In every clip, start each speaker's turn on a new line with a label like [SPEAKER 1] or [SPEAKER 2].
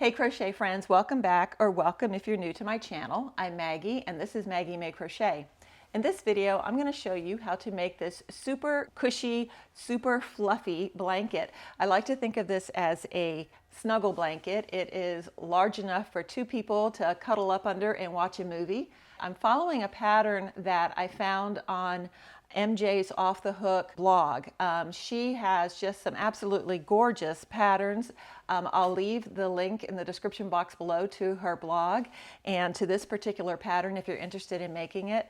[SPEAKER 1] Hey crochet friends, welcome back, or welcome if you're new to my channel. I'm Maggie and this is Maggie May Crochet. In this video I'm going to show you how to make this super cushy, super fluffy blanket. I like to think of this as a snuggle blanket. It is large enough for two people to cuddle up under and watch a movie. I'm following a pattern that I found on MJ's Off the Hook blog. She has just some absolutely gorgeous patterns. I'll leave the link in the description box below to her blog and to this particular pattern if you're interested in making it.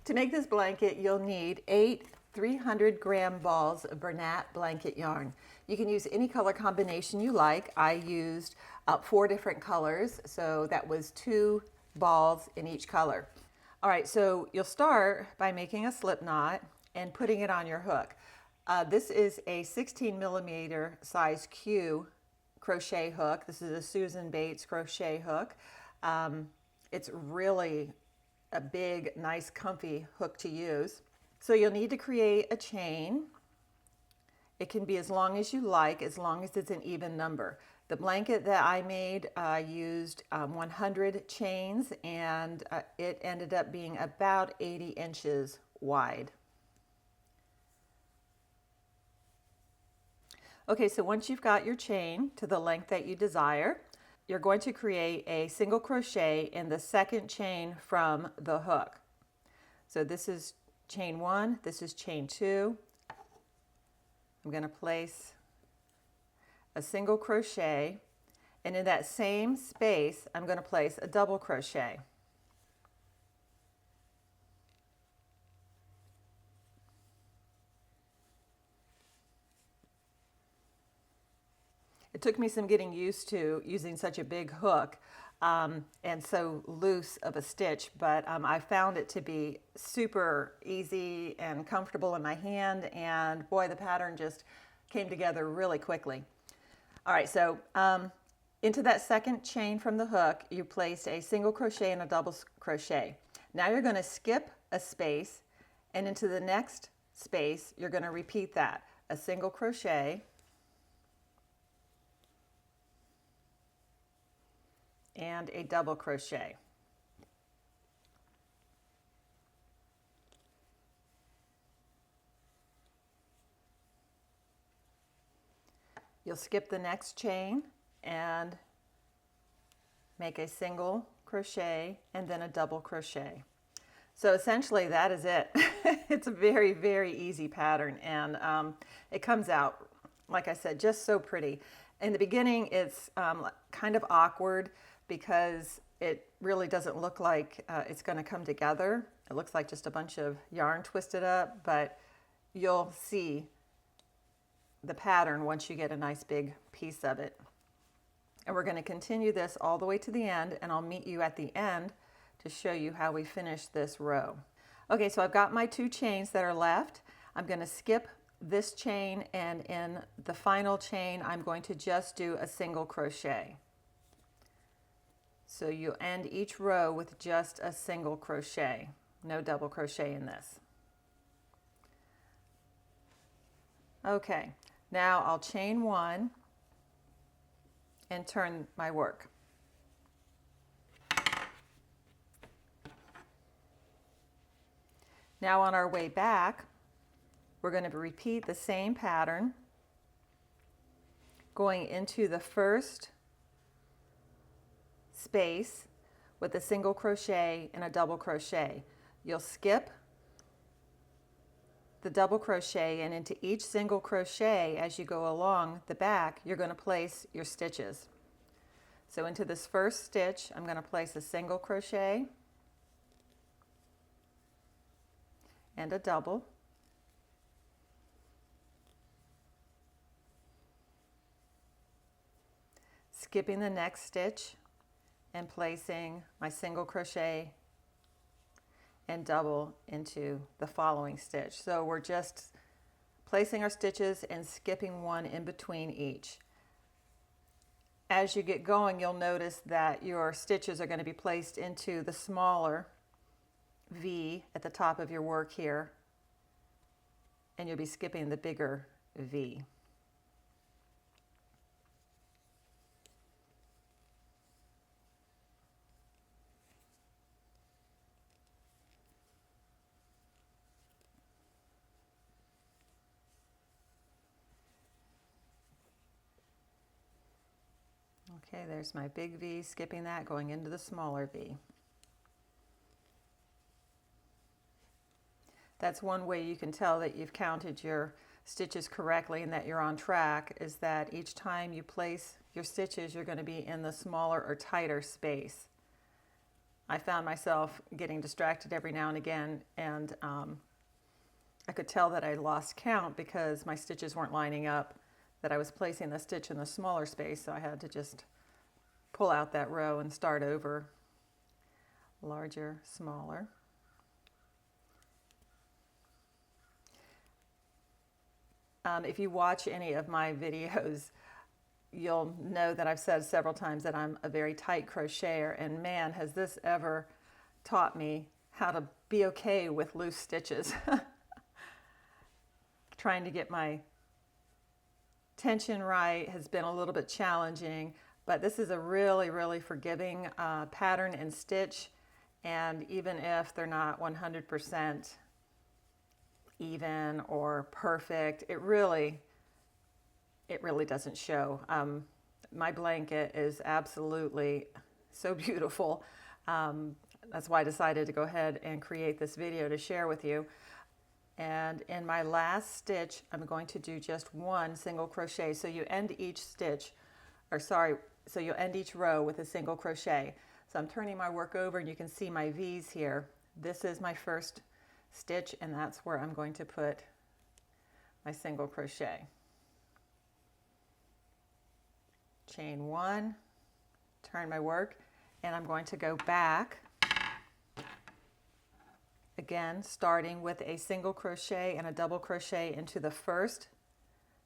[SPEAKER 1] To make this blanket, you'll need 8 300-gram balls of Bernat blanket yarn. You can use any color combination you like. I used 4 different colors, so that was 2 balls in each color. All right, so you'll start by making a slip knot and putting it on your hook. This is a 16mm size Q crochet hook. This is a Susan Bates crochet hook. It's really a big, nice, comfy hook to use. So you'll need to create a chain. It can be as long as you like, as long as it's an even number. The blanket that I made used 100 chains, and it ended up being about 80 inches wide. Okay, so once you've got your chain to the length that you desire, you're going to create a single crochet in the second chain from the hook. So this is chain 1, this is chain 2. I'm going to place a single crochet, and in that same space I'm going to place a double crochet. It took me some getting used to using such a big hook and so loose of a stitch, but I found it to be super easy and comfortable in my hand, and boy, the pattern just came together really quickly. All right, so into that second chain from the hook, you placed a single crochet and a double crochet. Now you're going to skip a space, and into the next space, you're going to repeat that. A single crochet and a double crochet. You'll skip the next chain and make a single crochet and then a double crochet. So essentially that is it. It's a very, very easy pattern, and it comes out, like I said, just so pretty. In the beginning it's kind of awkward because it really doesn't look like it's going to come together. It looks like just a bunch of yarn twisted up, but you'll see the pattern once you get a nice big piece of it. And we're going to continue this all the way to the end, and I'll meet you at the end to show you how we finish this row. Okay, so I've got my 2 chains that are left. I'm going to skip this chain, and in the final chain I'm going to just do a single crochet. So you end each row with just a single crochet, no double crochet in this. Okay, now I'll chain 1 and turn my work. Now on our way back, we're going to repeat the same pattern, going into the first space with a single crochet and a double crochet. You'll skip the double crochet, and into each single crochet as you go along the back you're going to place your stitches. So into this first stitch I'm going to place a single crochet and a double. Skipping the next stitch and placing my single crochet and double into the following stitch. So we're just placing our stitches and skipping one in between each. As you get going, you'll notice that your stitches are going to be placed into the smaller V at the top of your work here, and you'll be skipping the bigger V. Okay, there's my big V, skipping that, going into the smaller V. That's one way you can tell that you've counted your stitches correctly and that you're on track, is that each time you place your stitches, you're going to be in the smaller or tighter space. I found myself getting distracted every now and again, and I could tell that I lost count because my stitches weren't lining up, that I was placing the stitch in the smaller space, so I had to just pull out that row and start over. Larger, smaller. If you watch any of my videos, you'll know that I've said several times that I'm a very tight crocheter, and man, has this ever taught me how to be okay with loose stitches. Trying to get my tension right has been a little bit challenging, but this is a really, really forgiving pattern and stitch, and even if they're not 100% even or perfect, it really doesn't show. My blanket is absolutely so beautiful. That's why I decided to go ahead and create this video to share with you. And in my last stitch, I'm going to do just one single crochet. So you end each stitch, or sorry, so you end each row with a single crochet. So I'm turning my work over and you can see my V's here. This is my first stitch, and that's where I'm going to put my single crochet. Chain one, turn my work, and I'm going to go back again, starting with a single crochet and a double crochet into the first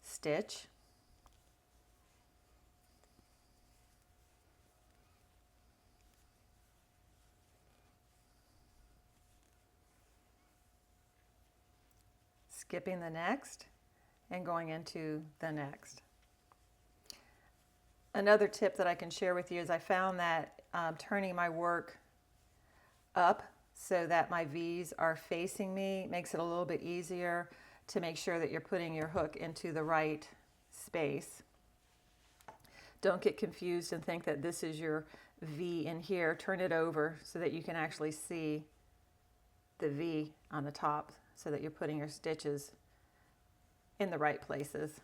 [SPEAKER 1] stitch. Skipping the next and going into the next. Another tip that I can share with you is I found that turning my work up so that my V's are facing me makes it a little bit easier to make sure that you're putting your hook into the right space. Don't get confused and think that this is your V in here. Turn it over so that you can actually see the V on the top, so that you're putting your stitches in the right places.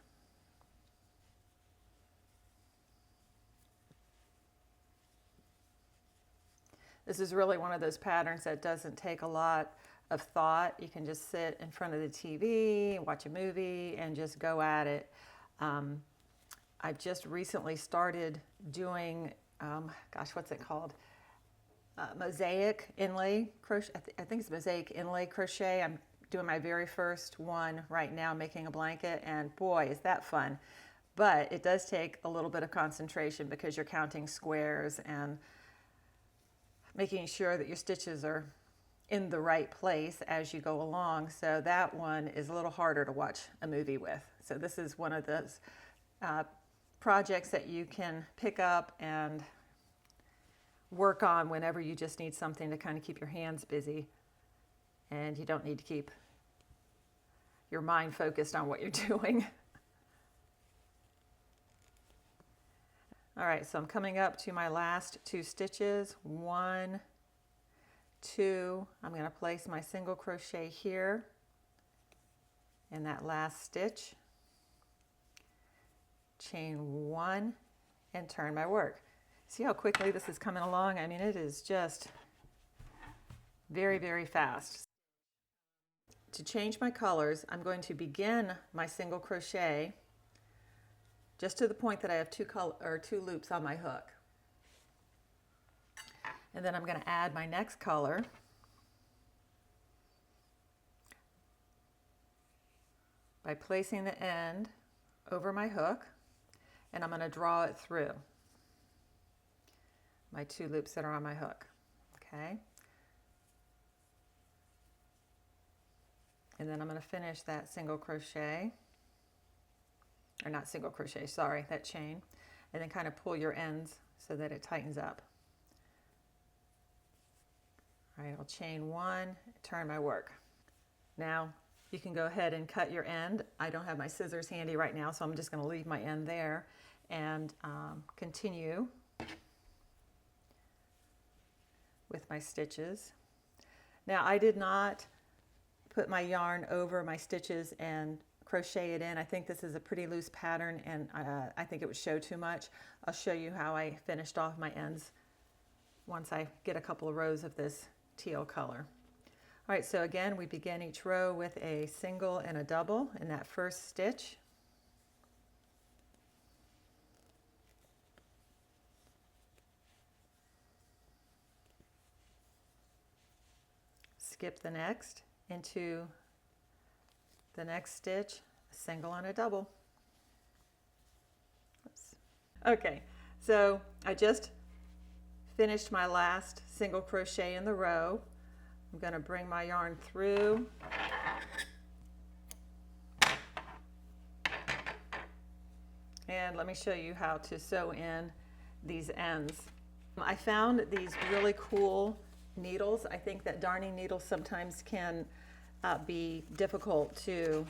[SPEAKER 1] This is really one of those patterns that doesn't take a lot of thought. You can just sit in front of the TV, watch a movie, and just go at it. I've just recently started doing, gosh, what's it called? Mosaic inlay crochet. I think it's mosaic inlay crochet. I'm doing my very first one right now, making a blanket, and boy, is that fun. But it does take a little bit of concentration because you're counting squares and making sure that your stitches are in the right place as you go along. So that one is a little harder to watch a movie with. So this is one of those projects that you can pick up and work on whenever you just need something to kind of keep your hands busy, and you don't need to keep your mind focused on what you're doing. All right, so I'm coming up to my last two stitches. 1, 2, I'm going to place my single crochet here in that last stitch, chain 1, and turn my work. See how quickly this is coming along? I mean, it is just very, very fast. To change my colors, I'm going to begin my single crochet just to the point that I have two loops on my hook. And then I'm going to add my next color. By placing the end over my hook, and I'm going to draw it through my 2 loops that are on my hook. Okay. And then I'm going to finish that single crochet, or not single crochet, sorry, that chain, and then kind of pull your ends so that it tightens up. All right, I'll chain 1, turn my work. Now you can go ahead and cut your end. I don't have my scissors handy right now, so I'm just going to leave my end there. and continue with my stitches. Now I did not put my yarn over my stitches and crochet it in. I think this is a pretty loose pattern, and I think it would show too much. I'll show you how I finished off my ends once I get a couple of rows of this teal color. All right, so again, we begin each row with a single and a double in that first stitch. Skip the next into the next stitch, a single and a double. Oops. Okay, so I just finished my last single crochet in the row. I'm going to bring my yarn through and let me show you how to sew in these ends. I found these really cool needles. I think that darning needles sometimes can be difficult to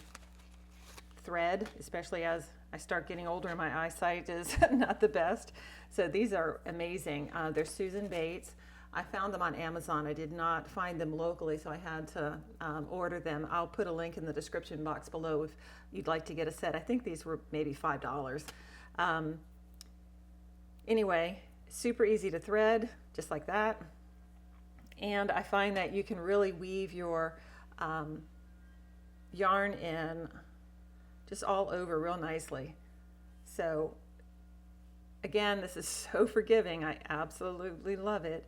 [SPEAKER 1] thread, especially as I start getting older and my eyesight is not the best. So these are amazing. They're Susan Bates. I found them on Amazon. I did not find them locally, so I had to order them. I'll put a link in the description box below if you'd like to get a set. I think these were maybe $5. Anyway, super easy to thread, just like that. And I find that you can really weave your yarn in just all over real nicely. So again, this is so forgiving. I absolutely love it.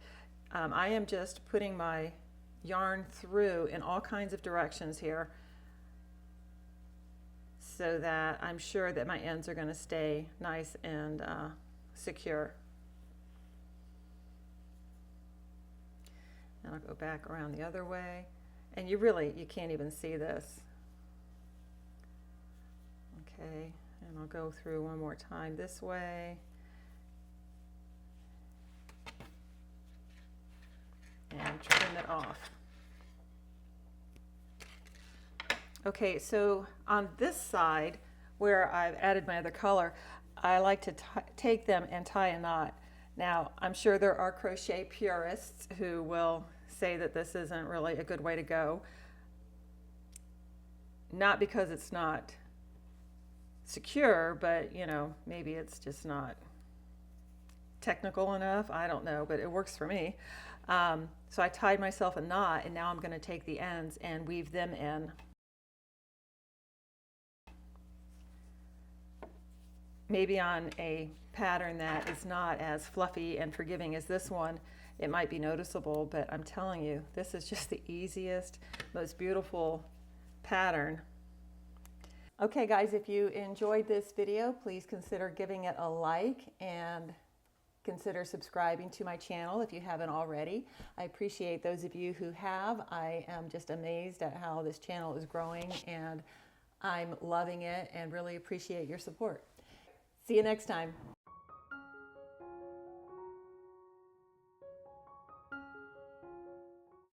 [SPEAKER 1] I am just putting my yarn through in all kinds of directions here so that I'm sure that my ends are going to stay nice and secure. And I'll go back around the other way, and you can't even see this. Okay, and I'll go through one more time this way. And trim it off. Okay, so on this side where I've added my other color, I like to take them and tie a knot. Now, I'm sure there are crochet purists who will say that this isn't really a good way to go. Not because it's not secure, but you know, maybe it's just not technical enough. I don't know, but it works for me. So I tied myself a knot, and now I'm going to take the ends and weave them in. Maybe on a pattern that is not as fluffy and forgiving as this one, it might be noticeable, but I'm telling you, this is just the easiest, most beautiful pattern. Okay guys, if you enjoyed this video, please consider giving it a like and consider subscribing to my channel if you haven't already. I appreciate those of you who have. I am just amazed at how this channel is growing, and I'm loving it and really appreciate your support. See you next time.